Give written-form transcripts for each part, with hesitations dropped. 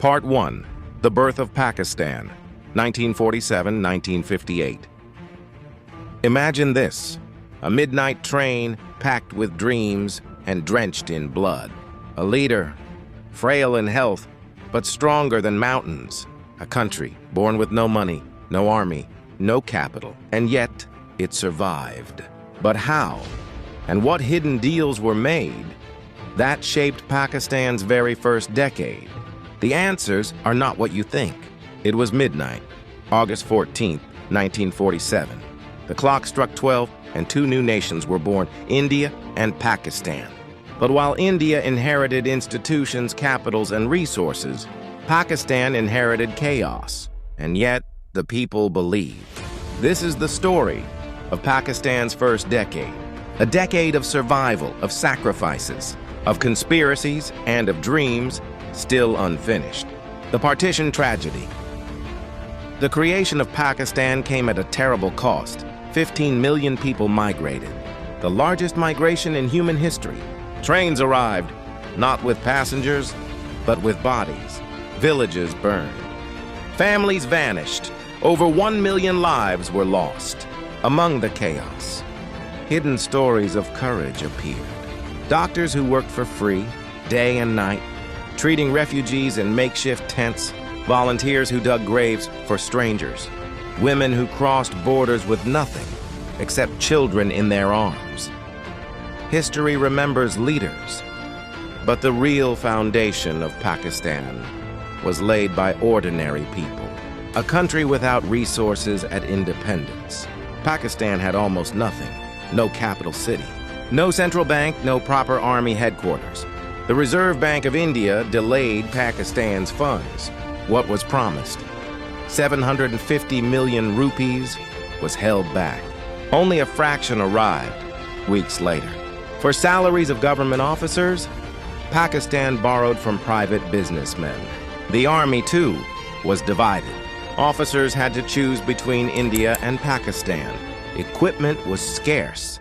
Part 1. The Birth of Pakistan, 1947-1958. Imagine this: a midnight train packed with dreams and drenched in blood. A leader, frail in health, but stronger than mountains. A country born with no money, no army, no capital, and yet it survived. But how? And what hidden deals were made? That shaped Pakistan's very first decade. The answers are not what you think. It was midnight, August 14th, 1947. The clock struck 12 and two new nations were born, India and Pakistan. But while India inherited institutions, capitals, and resources, Pakistan inherited chaos. And yet, the people believed. This is the story of Pakistan's first decade. A decade of survival, of sacrifices, of conspiracies, and of dreams still unfinished. The Partition tragedy. The creation of Pakistan came at a terrible cost. 15 million people migrated, the largest migration in human history. Trains arrived, not with passengers, but with bodies. Villages burned. Families vanished. Over 1 million lives were lost. Among the chaos, hidden stories of courage appeared. Doctors who worked for free, day and night, treating refugees in makeshift tents, volunteers who dug graves for strangers, women who crossed borders with nothing except children in their arms. History remembers leaders, but the real foundation of Pakistan was laid by ordinary people. A country without resources at independence. Pakistan had almost nothing. No capital city. No central bank, no proper army headquarters. The Reserve Bank of India delayed Pakistan's funds. What was promised, 750 million rupees, was held back. Only a fraction arrived weeks later. For salaries of government officers, Pakistan borrowed from private businessmen. The army, too, was divided. Officers had to choose between India and Pakistan. Equipment was scarce.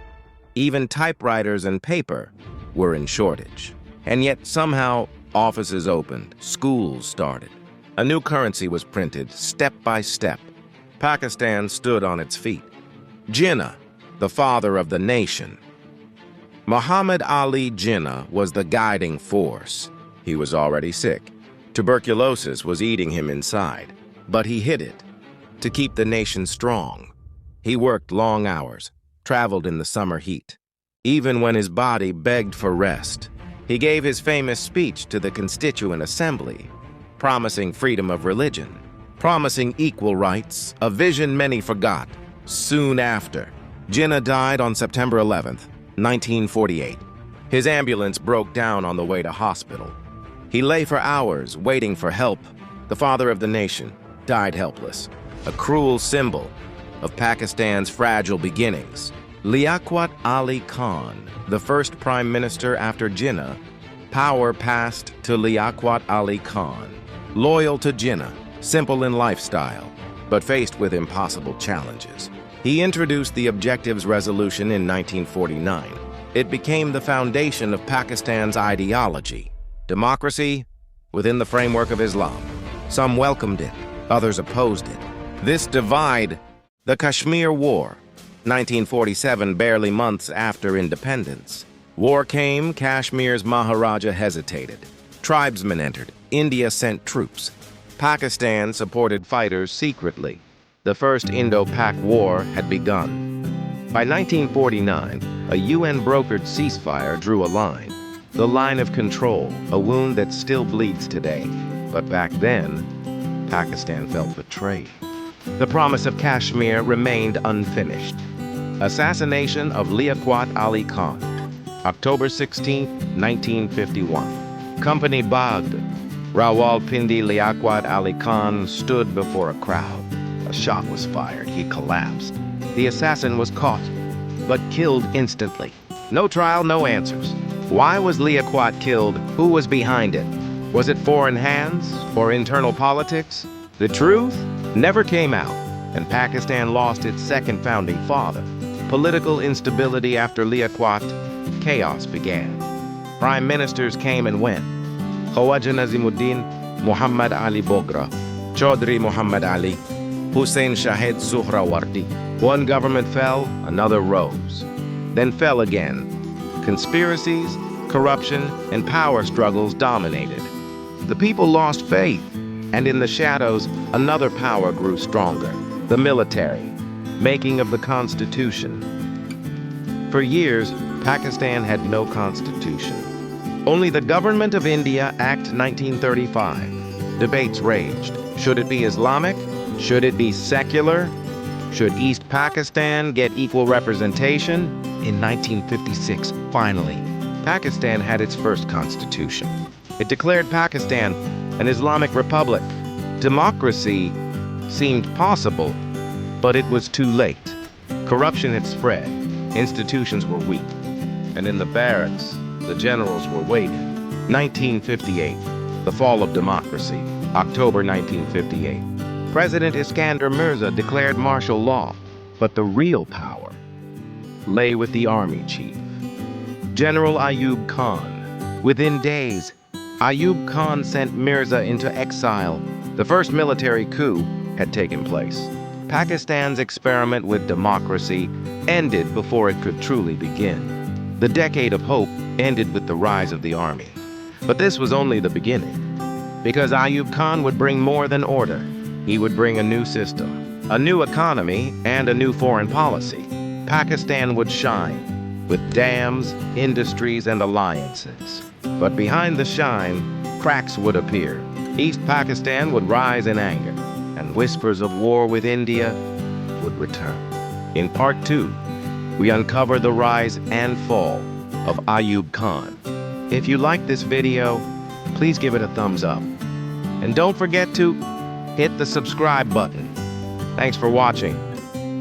Even typewriters and paper were in shortage. And yet somehow offices opened, schools started. A new currency was printed, step by step. Pakistan stood on its feet. Jinnah, the father of the nation. Muhammad Ali Jinnah was the guiding force. He was already sick. Tuberculosis was eating him inside, but he hid it to keep the nation strong. He worked long hours, traveled in the summer heat. Even when his body begged for rest, he gave his famous speech to the Constituent Assembly, promising freedom of religion, promising equal rights, a vision many forgot. Soon after, Jinnah died on September 11th, 1948. His ambulance broke down on the way to hospital. He lay for hours waiting for help. The father of the nation died helpless, a cruel symbol of Pakistan's fragile beginnings. Liaquat Ali Khan, the first prime minister after Jinnah, power passed to Liaquat Ali Khan. Loyal to Jinnah, simple in lifestyle, but faced with impossible challenges. He introduced the Objectives Resolution in 1949. It became the foundation of Pakistan's ideology. Democracy within the framework of Islam. Some welcomed it, others opposed it. This divide, the Kashmir War, 1947, barely months after independence. War came, Kashmir's Maharaja hesitated. Tribesmen entered, India sent troops. Pakistan supported fighters secretly. The first Indo-Pak War had begun. By 1949, a UN-brokered ceasefire drew a line. The line of control, a wound that still bleeds today. But back then, Pakistan felt betrayed. The promise of Kashmir remained unfinished. Assassination of Liaquat Ali Khan, October 16, 1951. Company Bagh, Rawalpindi Liaquat Ali Khan stood before a crowd. A shot was fired. He collapsed. The assassin was caught, but killed instantly. No trial, no answers. Why was Liaquat killed? Who was behind it? Was it foreign hands or internal politics? The truth never came out, and Pakistan lost its second founding father. Political instability after Liaquat, chaos began. Prime ministers came and went. Khawaja Nazimuddin Muhammad Ali Bogra, Chaudhry Muhammad Ali, Hussein Shahed Suhrawardi. One government fell, another rose, then fell again. Conspiracies, corruption, and power struggles dominated. The people lost faith, and in the shadows, another power grew stronger, the military, making of the Constitution. For years, Pakistan had no constitution. Only the Government of India Act 1935. Debates raged. Should it be Islamic? Should it be secular? Should East Pakistan get equal representation? In 1956, finally, Pakistan had its first constitution. It declared Pakistan an Islamic republic. Democracy seemed possible, but it was too late. Corruption had spread, institutions were weak, and in the barracks, the generals were waiting. 1958, the fall of democracy, October 1958. President Iskander Mirza declared martial law, but the real power lay with the army chief, General Ayub Khan. Within days, Ayub Khan sent Mirza into exile. The first military coup had taken place. Pakistan's experiment with democracy ended before it could truly begin. The decade of hope ended with the rise of the army. But this was only the beginning, because Ayub Khan would bring more than order. He would bring a new system, a new economy, and a new foreign policy. Pakistan would shine, with dams, industries, and alliances. But behind the shine, cracks would appear. East Pakistan would rise in anger, and whispers of war with India would return. In Part 2, we uncover the rise and fall of Ayub Khan. If you like this video, please give it a thumbs up. And don't forget to hit the subscribe button. Thanks for watching.